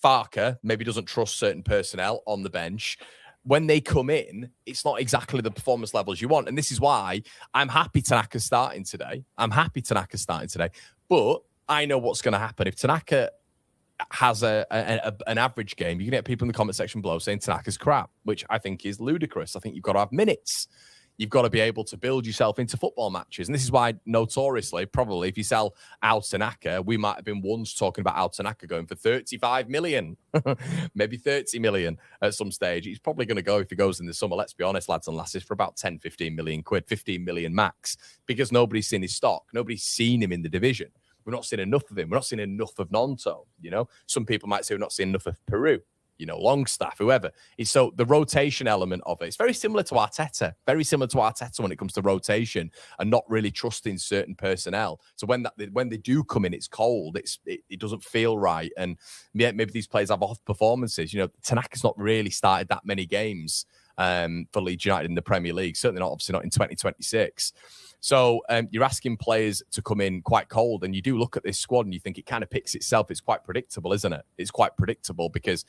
Farke maybe doesn't trust certain personnel on the bench. When they come in, it's not exactly the performance levels you want. And this is why I'm happy Tanaka's starting today. But I know what's going to happen. If Tanaka has an average game, you can get people in the comment section below saying Tanaka's crap, which I think is ludicrous. I think you've got to have minutes. You've got to be able to build yourself into football matches. And this is why, notoriously, probably, if you sell Al Tanaka, we might have been once talking about Al Tanaka going for 35 million, maybe 30 million at some stage. He's probably going to go, if he goes in the summer, let's be honest, lads and lasses, for about 10, 15 million quid, 15 million max, because nobody's seen his stock. Nobody's seen him in the division. We're not seeing enough of him. We're not seeing enough of Nonto, you know? Some people might say we're not seeing enough of Peru. You know, Longstaff, whoever. So the rotation element of it, it's very similar to Arteta. Very similar to Arteta when it comes to rotation and not really trusting certain personnel. So when they do come in, it's cold. It doesn't feel right. And maybe these players have off performances. You know, Tanaka's not really started that many games for Leeds United in the Premier League. Certainly not, obviously not in 2026. So you're asking players to come in quite cold, and you do look at this squad and you think it kind of picks itself. It's quite predictable, isn't it? It's quite predictable because,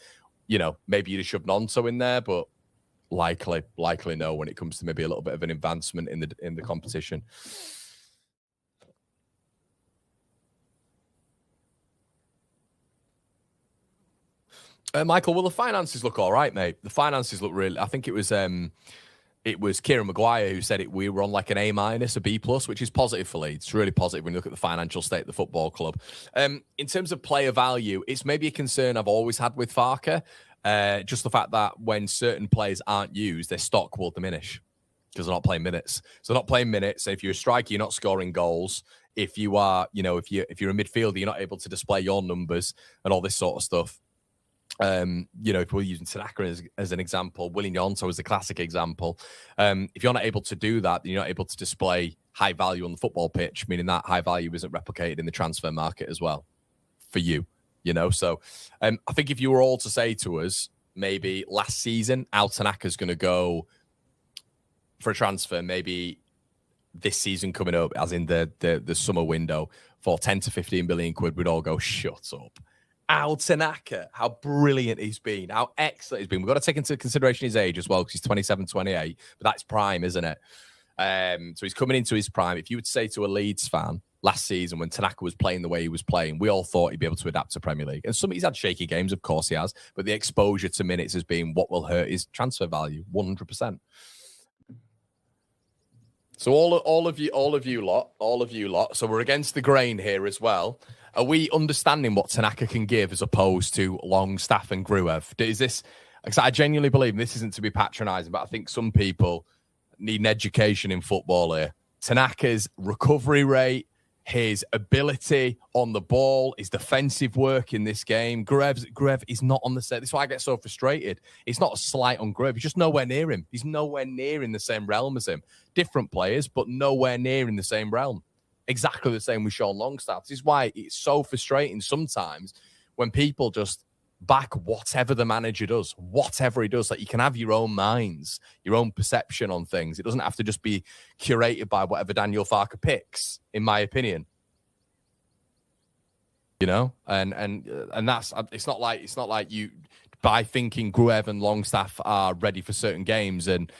you know, maybe you'd have shoved Nonto in there, but likely no when it comes to maybe a little bit of an advancement in the competition. Michael, well, the finances look all right, mate. The finances look really. I think it was Kieran Maguire who said we were on like an A-, a B+, which is positive for Leeds. It's really positive when you look at the financial state of the football club. In terms of player value, it's maybe a concern I've always had with Farke. Just the fact that when certain players aren't used, their stock will diminish because they're not playing minutes. So they're not playing minutes. If you're a striker, you're not scoring goals. If you are, you know, if you're a midfielder, you're not able to display your numbers and all this sort of stuff. You know, if we're using Tanaka as an example, William Yonto is the classic example. If you're not able to do that, then you're not able to display high value on the football pitch, meaning that high value isn't replicated in the transfer market as well for you, you know? So I think if you were all to say to us, maybe last season, Al Tanaka's going to go for a transfer, maybe this season coming up, as in the summer window, for 10 to 15 billion quid, we'd all go, shut up. Al Tanaka, how brilliant he's been, how excellent he's been. We've got to take into consideration his age as well, because he's 27, 28, but that's prime, isn't it? So he's coming into his prime. If you would say to a Leeds fan last season when Tanaka was playing the way he was playing, we all thought he'd be able to adapt to Premier League. And he's had shaky games, of course he has, but the exposure to minutes has been what will hurt his transfer value, 100%. So all of you lot. So we're against the grain here as well. Are we understanding what Tanaka can give as opposed to Longstaff and Gruev? Is this? Because I genuinely believe this isn't to be patronising, but I think some people need an education in football here. Tanaka's recovery rate, his ability on the ball, his defensive work in this game. Gruev is not on the set. This is why I get so frustrated. It's not a slight on Gruev. He's just nowhere near him. He's nowhere near in the same realm as him. Different players, but nowhere near in the same realm. Exactly the same with Sean Longstaff. This is why it's so frustrating sometimes when people just back whatever the manager does, whatever he does. Like, you can have your own minds, your own perception on things. It doesn't have to just be curated by whatever Daniel Farke picks, in my opinion. You know, and that's, it's not like you, by thinking Gruev and Longstaff are ready for certain games and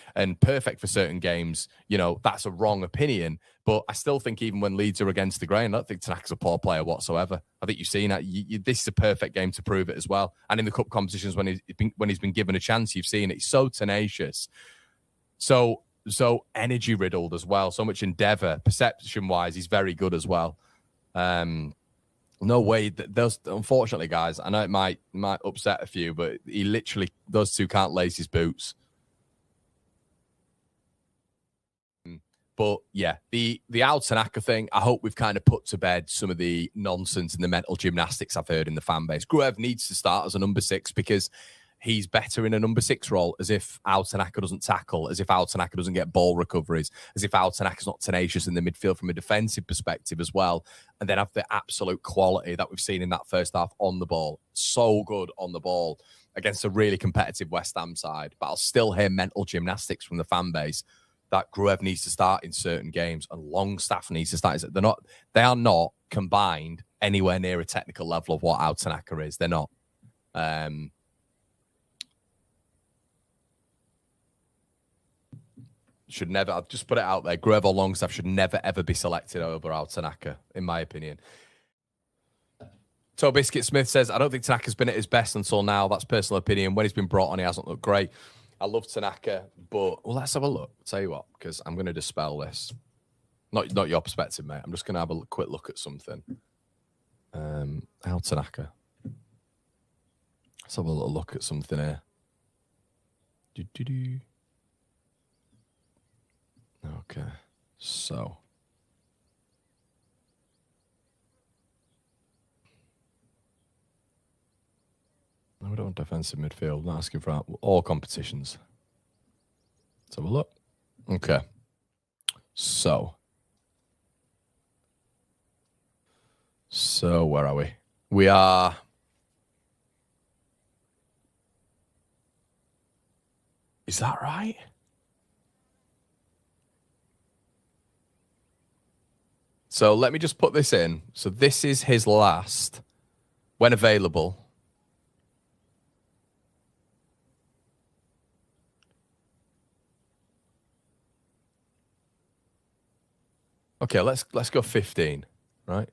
perfect for certain games, you know, that's a wrong opinion. But I still think even when Leeds are against the grain, I don't think Tanaka's a poor player whatsoever. I think you've seen that. This is a perfect game to prove it as well. And in the cup competitions, when he's been given a chance, you've seen it. He's so tenacious, so energy riddled as well. So much endeavour, perception wise, he's very good as well. No way. Unfortunately, guys, I know it might upset a few, but those two can't lace his boots. But yeah, the Al Tanaka thing, I hope we've kind of put to bed some of the nonsense and the mental gymnastics I've heard in the fan base. Gruev needs to start as a number 6 because he's better in a number 6 role, as if Al Tanaka doesn't tackle, as if Al Tanaka doesn't get ball recoveries, as if Al Tanaka's not tenacious in the midfield from a defensive perspective as well, and then have the absolute quality that we've seen in that first half on the ball. So good on the ball against a really competitive West Ham side. But I'll still hear mental gymnastics from the fan base that Gruev needs to start in certain games and Longstaff needs to start. They are not combined anywhere near a technical level of what Al Tanaka is. They're not. Should never, I'll just put it out there, Gureva Longstaff should never, ever be selected over Tanaka, in my opinion. Toe Biscuit Smith says, I don't think Tanaka's been at his best until now. That's personal opinion. When he's been brought on, he hasn't looked great. I love Tanaka, but well, let's have a look. I'll tell you what, because I'm going to dispel this. Not your perspective, mate. I'm just going to have a quick look at something. Al Tanaka. Let's have a little look at something here. Okay, so. No, we don't want defensive midfield. Not asking for all competitions. Let's have a look. Okay. So where are we? We are... Is that right? So let me just put this in. So this is his last, when available. Okay, let's go 15, right?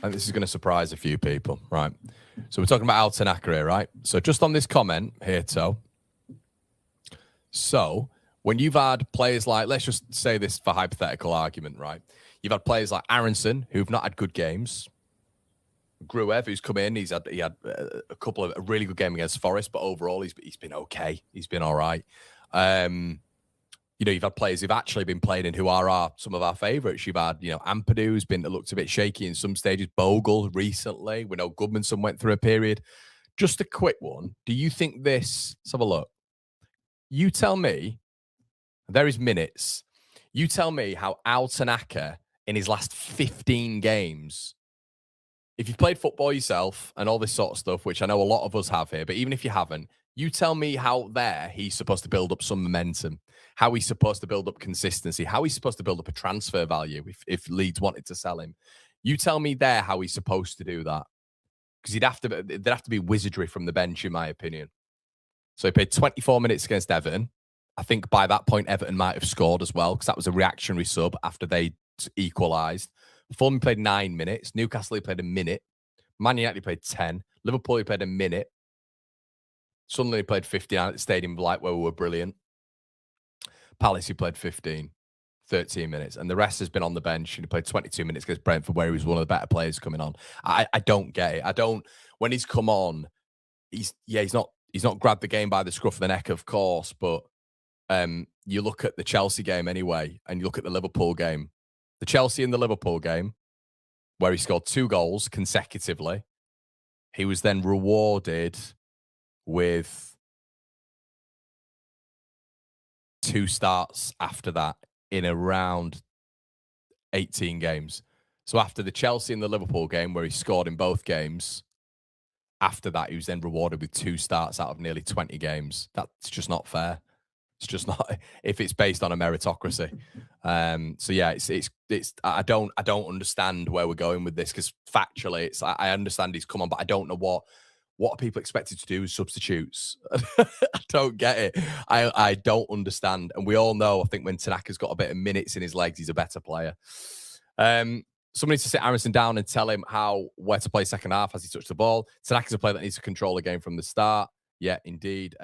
And this is going to surprise a few people, right? So we're talking about Al Tanaka here, right? So just on this comment here, so when you've had players like, let's just say this for hypothetical argument, right? You've had players like Aronson who've not had good games. Gruev, who's come in, he had a couple of a really good game against Forest, but overall he's been okay. He's been all right. You know, you've had players who've actually been playing and who are some of our favourites. You've had, you know, Ampadu, who's looked a bit shaky in some stages. Bogle recently. We know Goodmanson went through a period. Just a quick one. Do you think this? Let's have a look. You tell me. There is minutes. You tell me how Al Tanaka in his last 15 games, if you've played football yourself and all this sort of stuff, which I know a lot of us have here, but even if you haven't, you tell me how he's supposed to build up some momentum, how he's supposed to build up consistency, how he's supposed to build up a transfer value if Leeds wanted to sell him. You tell me how he's supposed to do that. Because there'd have to be wizardry from the bench, in my opinion. So he played 24 minutes against Everton. I think by that point, Everton might have scored as well, because that was a reactionary sub after they equalised. Fulham played 9 minutes. Newcastle, he played a minute. Man United, he played 10. Liverpool, he played a minute. Sunderland, he played 59 at the Stadium Light, where we were brilliant. Palace, he played 15, 13 minutes. And the rest has been on the bench. And he played 22 minutes against Brentford, where he was one of the better players coming on. I don't get it. When he's come on, he's not grabbed the game by the scruff of the neck, of course, but you look at the Chelsea game anyway, and you look at the Liverpool game. The Chelsea and the Liverpool game, where he scored 2 goals consecutively, he was then rewarded with 2 starts after that in around 18 games. So after the Chelsea and the Liverpool game, where he scored in both games, after that, he was then rewarded with 2 starts out of nearly 20 games. That's just not fair. It's just not, if it's based on a meritocracy. So yeah, it's I don't understand where we're going with this, because factually, I understand he's come on, but I don't know what are people expected to do as substitutes. I don't get it. I don't understand. And we all know, I think when Tanaka's got a bit of minutes in his legs, he's a better player. Somebody needs to sit Aronson down and tell him where to play second half as he touched the ball. Tanaka's a player that needs to control the game from the start. Yeah, indeed.